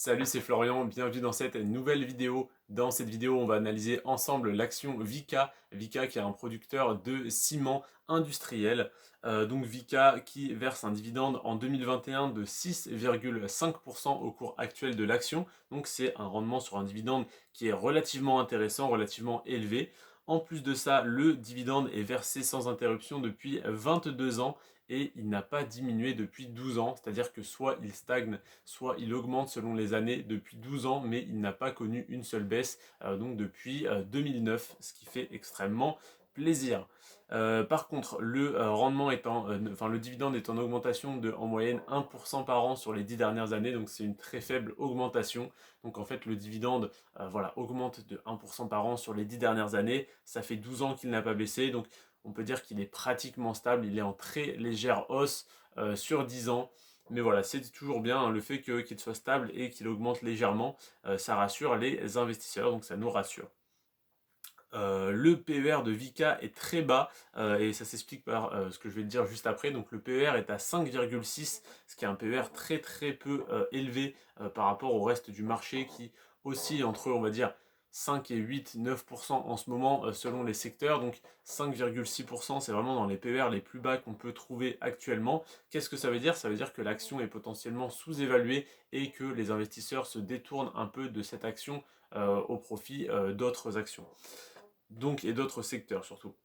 Salut, c'est Florian, bienvenue dans cette nouvelle vidéo. Dans cette vidéo, on va analyser ensemble l'action Vicat. Vicat qui est un producteur de ciment industriel. Donc Vicat qui verse un dividende en 2021 de 6,5% au cours actuel de l'action. Donc c'est un rendement sur un dividende qui est relativement intéressant, relativement élevé. En plus de ça, le dividende est versé sans interruption depuis 22 ans et il n'a pas diminué depuis 12 ans, c'est-à-dire que soit il stagne, soit il augmente selon les années depuis 12 ans, mais il n'a pas connu une seule baisse, donc depuis 2009, ce qui fait extrêmement plaisir. Par contre, le rendement le dividende est en augmentation de en moyenne 1% par an sur les 10 dernières années, donc c'est une très faible augmentation. Donc en fait, le dividende augmente de 1% par an sur les 10 dernières années. Ça fait 12 ans qu'il n'a pas baissé, donc on peut dire qu'il est pratiquement stable, il est en très légère hausse sur 10 ans. Mais voilà, c'est toujours bien le fait qu'il soit stable et qu'il augmente légèrement, ça rassure les investisseurs, donc ça nous rassure. Le PER de Vicat est très bas et ça s'explique par ce que je vais te dire juste après. Donc le PER est à 5,6, ce qui est un PER très très peu élevé par rapport au reste du marché qui oscille entre, on va dire, 5 et 8, 9% en ce moment selon les secteurs. Donc 5,6%, c'est vraiment dans les PER les plus bas qu'on peut trouver actuellement. Qu'est-ce que ça veut dire? Ça veut dire que l'action est potentiellement sous-évaluée et que les investisseurs se détournent un peu de cette action au profit d'autres actions. Donc, et d'autres secteurs surtout.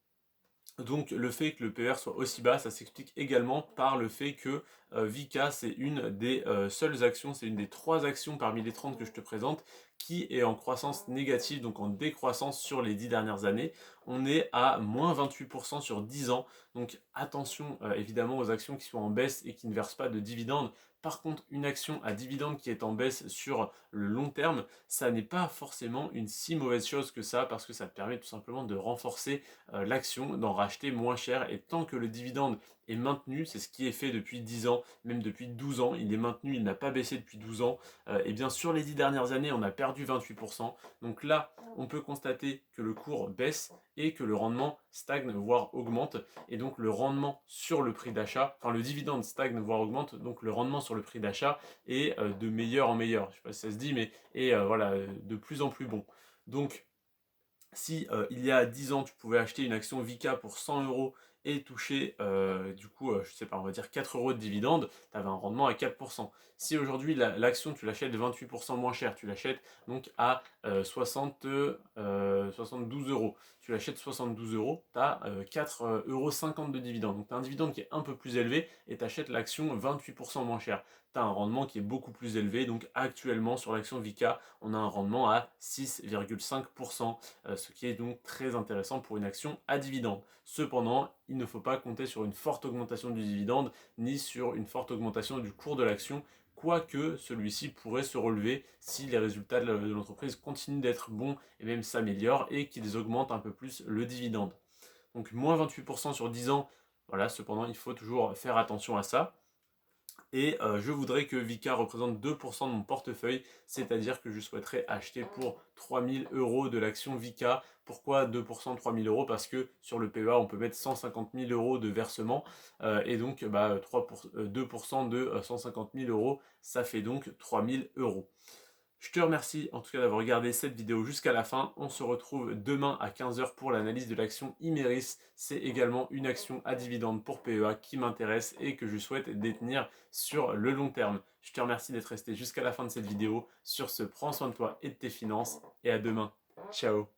Donc le fait que le PER soit aussi bas, ça s'explique également par le fait que Vika, c'est une des seules actions, c'est une des 3 actions parmi les 30 que je te présente, qui est en croissance négative, donc en décroissance sur les 10 dernières années. On est à moins 28% sur 10 ans, donc attention évidemment aux actions qui sont en baisse et qui ne versent pas de dividendes. Par contre, une action à dividende qui est en baisse sur le long terme, ça n'est pas forcément une si mauvaise chose que ça, parce que ça te permet tout simplement de renforcer l'action, d'en racheter moins cher. Et tant que le dividende est maintenu, c'est ce qui est fait depuis 10 ans, même depuis 12 ans, il est maintenu, il n'a pas baissé depuis 12 ans, et bien sur les 10 dernières années, on a perdu 28%. Donc là, on peut constater que le cours baisse et que le rendement stagne, voire augmente. Et donc le rendement sur le prix d'achat, enfin le dividende stagne, voire augmente, donc le rendement sur le prix d'achat est de meilleur en meilleur. Je ne sais pas si ça se dit, mais est de plus en plus bon. Donc si il y a 10 ans, tu pouvais acheter une action Vika pour 100 euros et toucher, je sais pas, on va dire 4 euros de dividende, tu avais un rendement à 4%. Si aujourd'hui l'action, tu l'achètes 28% moins cher, tu l'achètes donc à 72 euros. Tu l'achètes 72 euros, tu as 4,50 euros de dividende. Donc tu as un dividende qui est un peu plus élevé et tu achètes l'action 28% moins cher. Tu as un rendement qui est beaucoup plus élevé. Donc actuellement, sur l'action Vika, on a un rendement à 6,5%. Ce qui est donc très intéressant pour une action à dividende. Cependant, il ne faut pas compter sur une forte augmentation du dividende ni sur une forte augmentation du cours de l'action, quoique celui-ci pourrait se relever si les résultats de l'entreprise continuent d'être bons et même s'améliorent et qu'ils augmentent un peu plus le dividende. Donc moins 28% sur 10 ans, voilà, cependant il faut toujours faire attention à ça. Et je voudrais que Vika représente 2% de mon portefeuille, c'est-à-dire que je souhaiterais acheter pour 3000 euros de l'action Vika. Pourquoi 2% 3000 euros? Parce que sur le PEA, on peut mettre 150 000 euros de versement, et donc 2% de 150 000 euros, ça fait donc 3000 euros. Je te remercie en tout cas d'avoir regardé cette vidéo jusqu'à la fin. On se retrouve demain à 15 h pour l'analyse de l'action Imeris. C'est également une action à dividende pour PEA qui m'intéresse et que je souhaite détenir sur le long terme. Je te remercie d'être resté jusqu'à la fin de cette vidéo. Sur ce, prends soin de toi et de tes finances et à demain. Ciao.